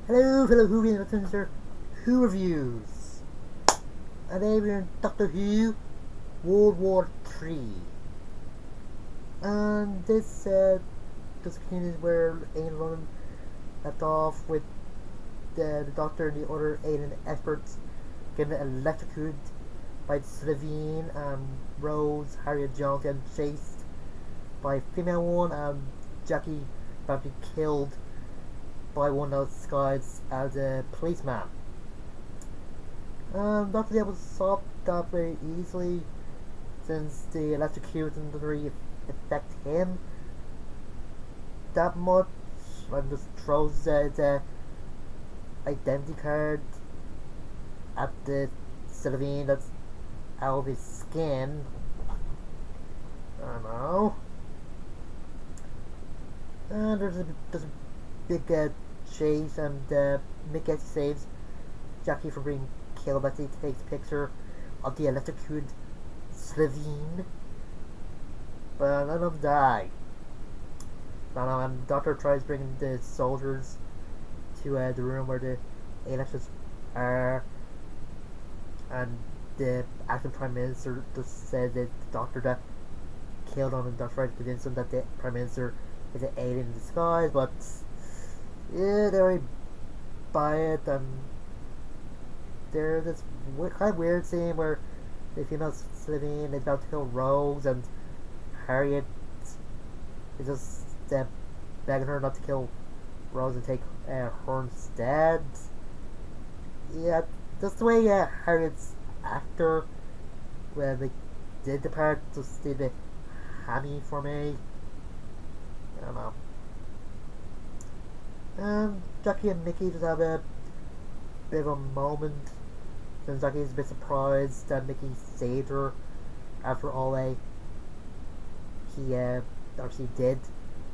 Hello, fellow Whovians, and Mr. Who reviews. Today we're in Doctor Who, World War III. And this continues where Ian Ronan left off with the Doctor and the other alien experts getting electrocuted by Slovene and Rose, Harriet Jones getting chased by female one and Jackie about to be killed by one of those guys as a policeman. Not to be able to solve that very easily since the electrocution doesn't really affect him that much. And just throws the identity card at the Slovene that's out of his skin. I don't know. And there's a big chase, and Mickey saves Jackie from being killed as he takes a picture of the electrocuted Slovene. But none of them die. And the Doctor tries bringing the soldiers to the room where the elections are, and the acting Prime Minister just said that the Doctor that killed him, and Doctor tries to convince him that the Prime Minister is an alien in disguise, but yeah, they already buy it. And there's this kind of weird scene where the female Slovene is about to kill Rose, and Harriet is just begging her not to kill Rose and take her instead. Yeah, just the way Harriet's actor when they did the part just did a bit hammy for me. I don't know. And Jackie and Mickey just have a bit of a moment. Since Jackie's a bit surprised that Mickey saved her after all he actually did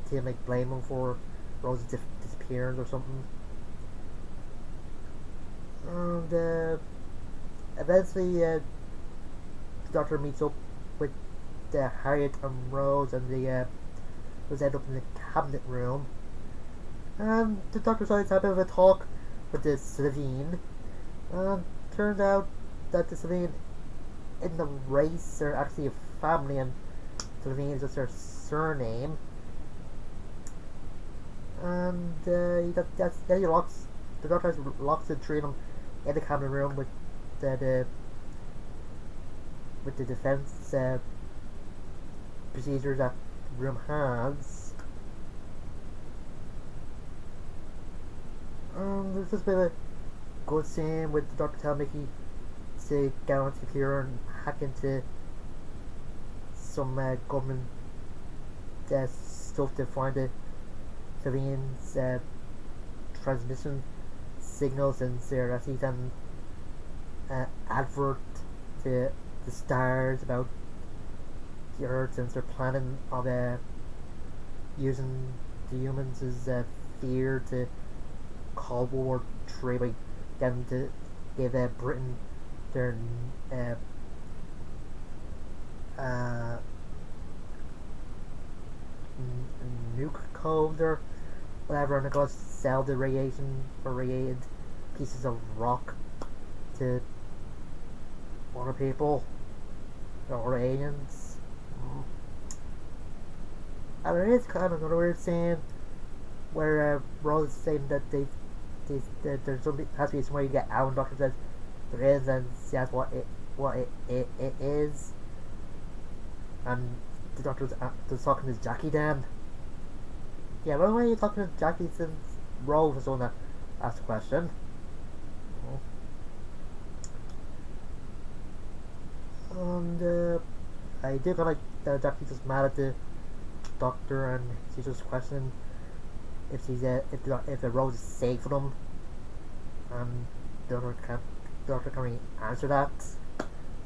to blame him for Rose's disappearance or something. And eventually the Doctor meets up with Harriet and Rose, and they just end up in the cabinet room. And the Doctor decides to have a bit of a talk with the Slovene. Turns out that the Slovene in the race are actually a family, and Slovene is just their surname. And the Doctor locks the three of them in the cabinet room with the defense procedures that the room has. There's just a bit of a good scene with the Doctor telling Mickey to get on the computer and hack into some government stuff to find the Slovene's transmission signals, and they're actually done advert to the stars about the Earth, since they're planning on using the humans as fear to Cold War III by getting to give Britain their nuke codes or whatever, and they're going to sell the radiated pieces of rock to other people or aliens. And there is kind of another weird scene where Rose is saying that there's something has to be somewhere you get out, and Doctor says there is, and says what it is, and the Doctor's talking to Jackie then. Yeah, why are you talking to Jackie since Rose was the one that asked the question? And I do kind of like that Jackie's just mad at the Doctor, and she's just questioning if the Rose is safe for them, and the Doctor can't really answer that.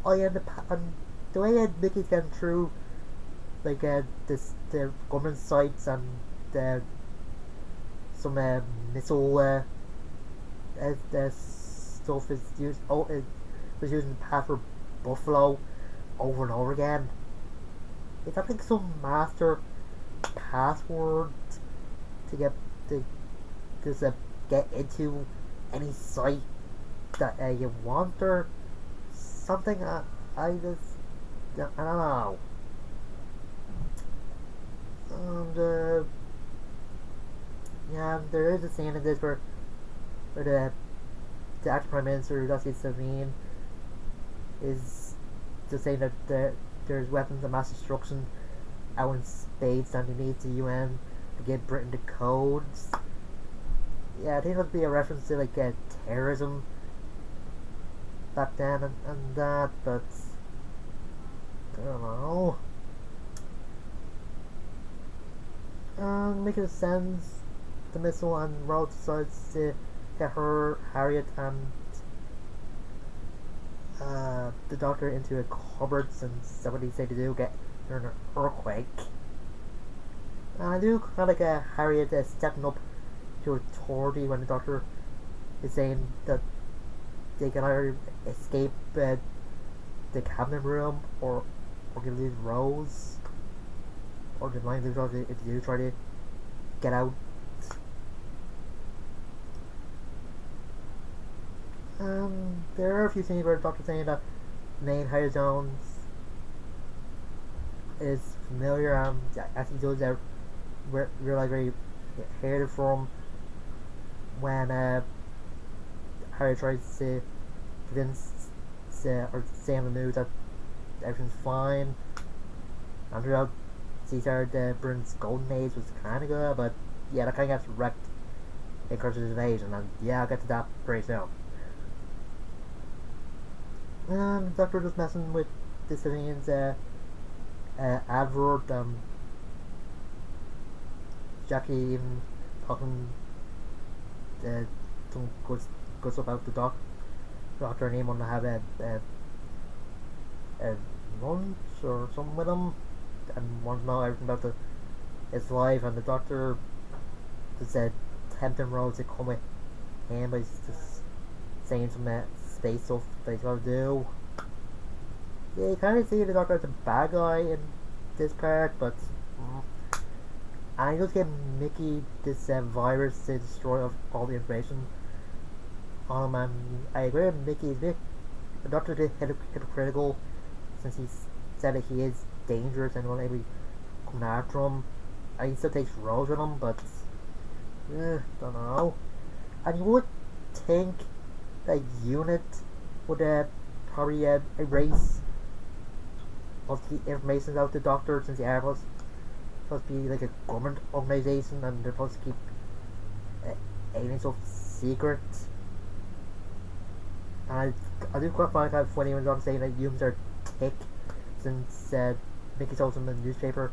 Oh yeah, and the way Mickey's getting through the government sites, and some missile stuff is used. It was using the password Buffalo over and over again. Is that like some master password to get this get into any site that you want or something. I don't know. And yeah, there is a scene in this where the acting prime minister, Dusty Savine, is just saying that there's weapons of mass destruction out in space and he needs the UN to give Britain the codes. Yeah, I think it would be a reference to like terrorism back then and that, but I don't know. Making sense, the missile and Rose decides to get her, Harriet, and the doctor into a cupboard since that's what they say to do, get her in an earthquake. And I do kind of like Harriet stepping up to authority when the doctor is saying that they can either escape the cabinet room or they lose Rose, or they might lose Rose if they do try to get out. There are a few scenes where the doctor's saying that main Harry Jones is familiar, as he does realize where he heard it from when Harry tries to convince or say on the news that everything's fine. And throughout Caesar, the Britain's golden age was kind of good, but yeah, that kind of gets wrecked in Curse's invasion, and yeah, I'll get to that very soon. And the doctor just messing with the civilians' advert. Jackie even talking some good stuff about the doctor, and he wanted to have a lunch or something with him, and wanted to know everything about his life. And the doctor just said tempting Rose to come with him, but he's just saying some space stuff that he's got to do. Yeah, you kind of see the doctor as a bad guy in this part, but and he just gave Mickey this virus to destroy all the information on him. And I agree with Mickey. The doctor is hypocritical since he said that he is dangerous and won't be coming after him. And he still takes Rose with him, but don't know. And you would think that unit would probably erase most of the information about the doctor, since the Air Force supposed to be like a government organization and they're supposed to keep alien stuff secret. And I do quite find it kind of funny when they're saying that humans are thick, since Mickey told them in the newspaper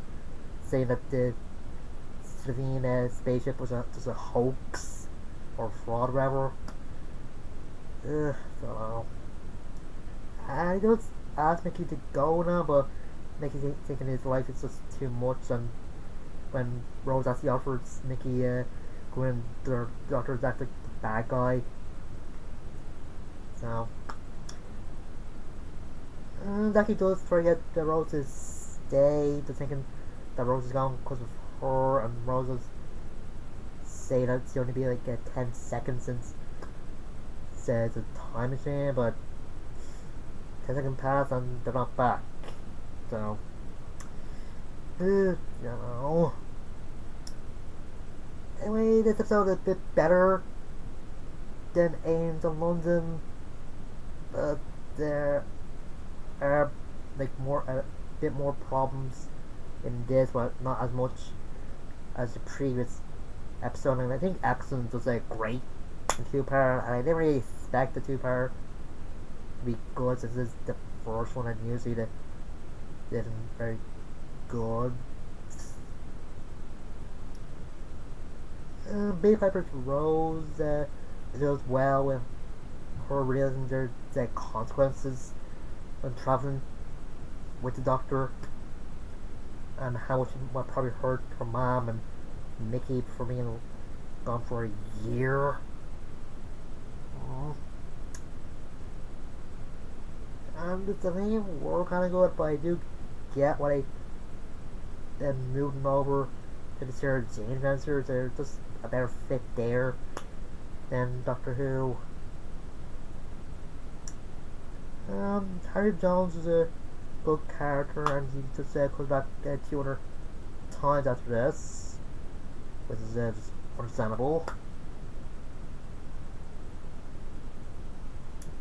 saying that the Slovene spaceship was just a hoax or fraud or whatever. Don't know. I just asked Mickey to go now, but Mickey thinking his life is just too much. And when Rose actually offers Mickey going, the doctor's actually the bad guy. So Jackie does forget that Rose is stay, just thinking that Rose is gone because of her, and Rose does say that it's going to be like 10 seconds since it's a time machine, but 10 seconds pass and they're not back. So, you know. Anyway, this episode is a bit better than Aliens in London, but there are like a bit more problems in this, but not as much as the previous episode. And I think episode was great in two-part, and I didn't really expect the two-part to be good, since this is the first one, and usually they isn't very good. Baby Piper's Rose does well with her realizing there's consequences when traveling with the doctor, and how much might probably hurt her mom and Mickey for being gone for a year. And the name were kind of good, but I do get why they moving over to the Sarah Jane adventures. They're just a better fit there. than Doctor Who. Harry Jones is a good character, and he just comes back 200 times after this, which is just understandable.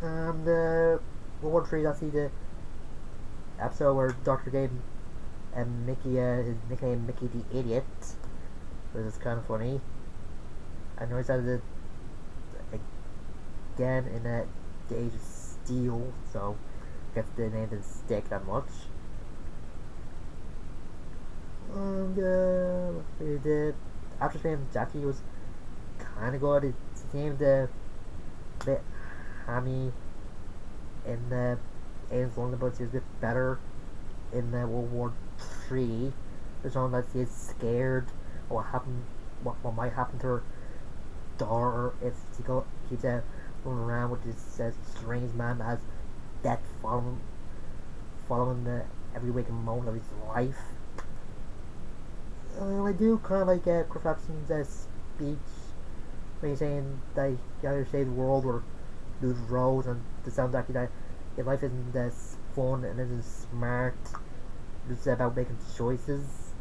And World War III, that's the episode where Doctor gave Mickey his nickname Mickey the Idiot, which is kind of funny. I noticed that it again in the Age of Steel, so I guess the name didn't stick that much. And the actress named Jackie was kind of good. It seemed a bit hammy in the Aliens London, but she was a bit better in the World War III. There's one that she is scared of what might happen to her daughter if she keeps running around with this strange man that has death following the every waking moment of his life. I do kind of like Chris Evans' speech when he's saying that you either save the world or lose Rose, and the soundtrack that your life isn't as fun and isn't smart. It's about making choices.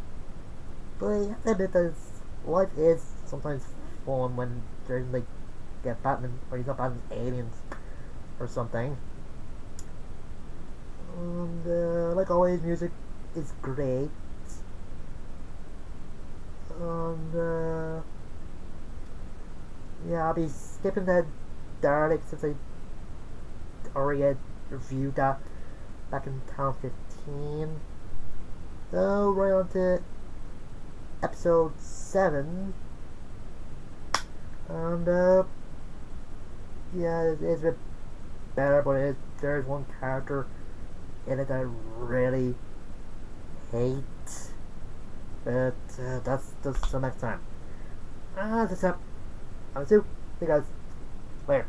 But I have to admit that life is sometimes fun when there's like Batman, or he's not Batman, aliens or something. And like always, music is great. And yeah, I'll be skipping the Dalek since I already reviewed that back in 2015. So right on to episode 7. And yeah, it's a bit better, but there's one character in it that I really hate. But that's just the next time. That's it. I'm Sue. See you guys later.